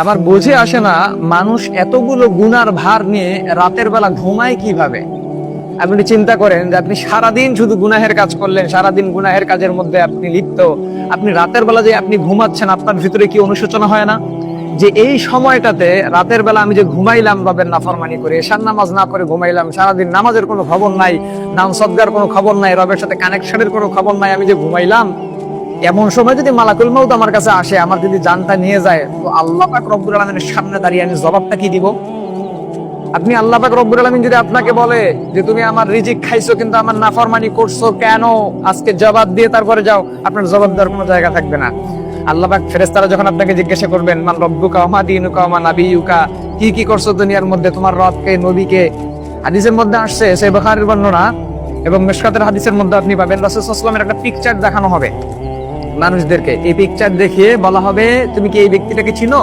আমার বুঝে আসে না মানুষ এতগুলো গুনার ভার নিয়ে রাতের বেলা ঘুমায় কিভাবে। আপনি চিন্তা করেন যে আপনি সারাদিন শুধু গুনাহের কাজ করলেন, সারাদিন গুনাহের কাজের মধ্যে আপনি লিপ্ত, আপনি রাতের বেলা যে আপনি ঘুমাচ্ছেন, আপনার ভিতরে কি অনুশোচনা হয় না যে এই সময়টাতে রাতের বেলা আমি যে ঘুমাইলাম রবের নাফরমানি করে, এশার নামাজ না করে ঘুমাইলাম, সারাদিন নামাজের কোনো খবর নাই, নাম সদগার কোনো খবর নাই, রবের সাথে কানেকশনের কোনো খবর নাই, আমি যে ঘুমাইলাম। এমন সময় যদি মালাকুল মউত আমার কাছে আসে, আমার যদি জানটা নিয়ে যায়, তো আল্লাহ পাক রব্বুল আলামিনের সামনে দাঁড়িয়ে আমি জবাবটা কি দিব? আপনি আল্লাহ পাক রব্বুল আলামিন যদি আপনাকে বলে যে তুমি আমার রিজিক খাইছো কিন্তু আমার নাফরমানি করছো কেন, আজকে জবাব দিয়ে তারপরে যাও, আপনার জবাব দেওয়ার কোনো জায়গা থাকবে না। আল্লাহ পাক ফেরেশতারা যখন আপনাকে জিজ্ঞাসা করবেন মান রব্বুকা ওয়া মা দীনুকা ওয়া মা নাবিয়ুকা, কি কি করছো দুনিয়ার মধ্যে, তোমার রবকে, নবীকে। হাদিসের মধ্যে আসছে, সহিহ বুখারীর বর্ণনা এবং মিশকাতের হাদিসের মধ্যে আপনি পাবেন, রাসূল সাল্লাল্লাহু আলাইহি ওয়াসাল্লামের একটা পিকচার দেখানো হবে মানুষদেরকে। এই পিকচার দেখিয়ে বলা হবে তুমি কি এই ব্যক্তিটাকে চিনো?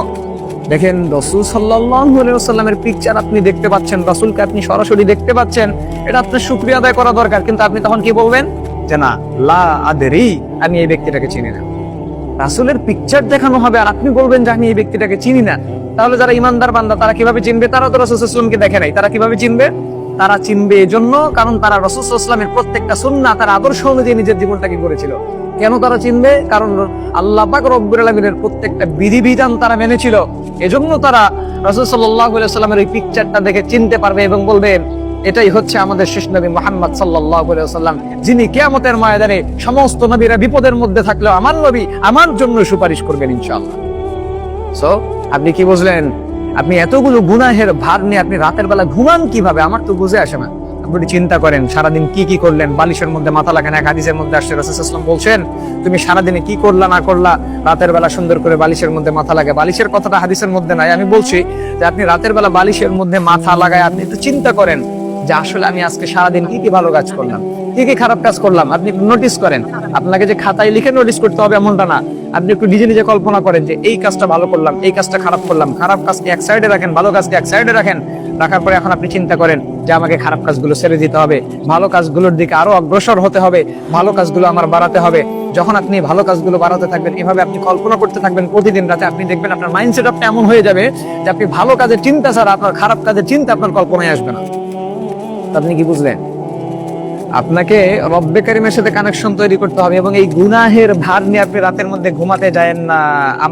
দেখেন, রাসূল সাল্লাল্লাহু আলাইহি ওয়াসাল্লামের পিকচার আপনি দেখতে পাচ্ছেন, রাসূলকে আপনি সরাসরি দেখতে পাচ্ছেন, এটা আপনার শুকরিয়া আদায় করা দরকার। কিন্তু আপনি তখন কি বলবেন? যে না, লা আদরি, আমি এই ব্যক্তিটাকে চিনি না। রাসূলের পিকচার দেখানো হবে আর আপনি বলবেন যে আমি এই ব্যক্তিটাকে চিনি না। তাহলে যারা ইমানদার বান্দা তারা কিভাবে চিনবে? তারা তো রাসূল সাল্লাল্লাহু আলাইহি ওয়াসাল্লামকে দেখে নাই, তারা কিভাবে চিনবে? তারা চিনবে এজন্য কারণ তারা রাসূল সাল্লাল্লাহু আলাইহি ওয়াসাল্লামের প্রত্যেকটা সুন্নাহ, তার আদর্শ অনুযায়ী নিজের জীবনটাকে গড়েছিল। কেন তারা চিনবে? কারণ আল্লাহ পাক রব্বুল আলামিনের প্রত্যেকটা বিধিবিধান তারা মেনেছিল। এজন্য তারা রাসূল সাল্লাল্লাহু আলাইহি ওয়াসাল্লামের এই পিকচারটা দেখে চিনতে পারবে এবং বলবে এটাই হচ্ছে আমাদের শেষ নবী মুহাম্মদ সাল্লাল্লাহু আলাইহি ওয়াসাল্লাম, যিনি কিয়ামতের ময়দানে সমস্ত নবীরা বিপদের মধ্যে থাকলেও আমার নবী আমার জন্য সুপারিশ করবেন ইনশাআল্লাহ। সো আপনি কি বুঝলেন? আপনি এতগুলো গুনাহের ভার নিয়ে আপনি রাতের বেলা ঘুমান কিভাবে? আমার তো বুঝে আসে না। আপনি চিন্তা করেন সারাদিন কি কি করলেন, বালিশের মধ্যে মাথা লাগান। এক হাদিসের মধ্যে আসছে, রাসূল সাল্লাল্লাহু আলাইহি ওয়াসাল্লাম বলছেন তুমি সারাদিনে কি করলা না করলা, রাতের বেলা সুন্দর করে বালিশের মধ্যে মাথা লাগে। বালিশের কথাটা হাদিসের মধ্যে নাই, আমি বলছি যে আপনি রাতের বেলা বালিশের মধ্যে মাথা লাগায় আপনি একটু চিন্তা করেন যে আসলে আমি আজকে সারাদিন কি কি ভালো কাজ করলাম, কি কি খারাপ কাজ করলাম। আপনি নোটিস করেন, আপনাকে যে খাতায় লিখে নোটিস করতে হবে এমনটা না। আপনি একটু নিজে নিজে কল্পনা করেন যে এই কাজটা ভালো করলাম, এই কাজটা খারাপ করলাম। খারাপ কাজকে এক সাইডে রাখেন, ভালো কাজকে এক সাইডে রাখেন। রাখার পরে এখন আপনি চিন্তা করেন যে আমাকে খারাপ কাজগুলো ছেড়ে দিতে হবে, ভালো কাজগুলোর দিকে আরো অগ্রসর হতে হবে, ভালো কাজগুলো আমার বাড়াতে হবে। যখন আপনি ভালো কাজগুলো বাড়াতে থাকবেন, এভাবে আপনি কল্পনা করতে থাকবেন প্রতিদিন রাতে, আপনি দেখবেন আপনার মাইন্ডসেট আপনি এমন হয়ে যাবে যে আপনি ভালো কাজের চিন্তা ছাড়া আপনার খারাপ কাজের চিন্তা আপনার কল্পনায় আসবে না। আপনি কি বুঝলেন? আপনাকে রব্বে কারিমের সাথে কানেকশন তৈরি করতে হবে এবং এই গুনাহের ভার নিয়ে আপনি রাতের মধ্যে ঘুমাতে যায়েন না। আমরা